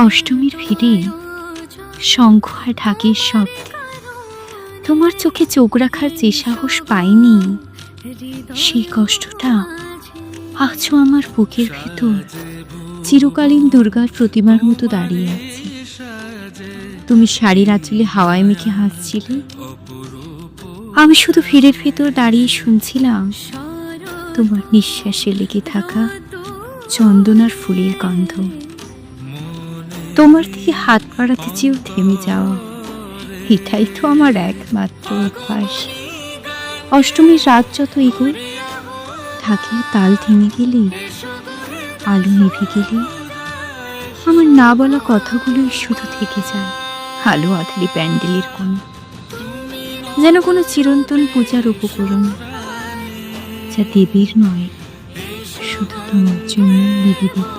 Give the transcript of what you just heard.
অষ্টমীর ভিড়ে শঙ্খ আর ঢাকের শব্দে তোমার চোখে চোখ রাখার যে সাহস পাইনি, সেই কষ্টটা আজও আমার বুকের ভেতর চিরকালীন দুর্গার প্রতিমার মতো দাঁড়িয়ে আছে। তুমি শাড়ির আঁচলে হাওয়ায় মেখে হাসছিলে, আমি শুধু ভিড়ের ভেতর দাঁড়িয়ে শুনছিলাম তোমার নিঃশ্বাসে লেগে থাকা চন্দনার ফুলের গন্ধ। তোমার দিকে হাত বাড়াতে চেয়েও থেমে যাওয়া, এটাই তো আমার একমাত্র অভ্যাস। অষ্টমীর রাত যত এগোয়, ঢাকের তাল থেমে গেলে, আলো নিভে গেলে, আমার না বলা কথাগুলোই শুধু থেকে যায় আলো আধারি প্যান্ডেলের কোণে, যেন কোনো চিরন্তন পূজার উপকরণ, যা দেবীর নয়, শুধু তোমার জন্য নিবেদিত।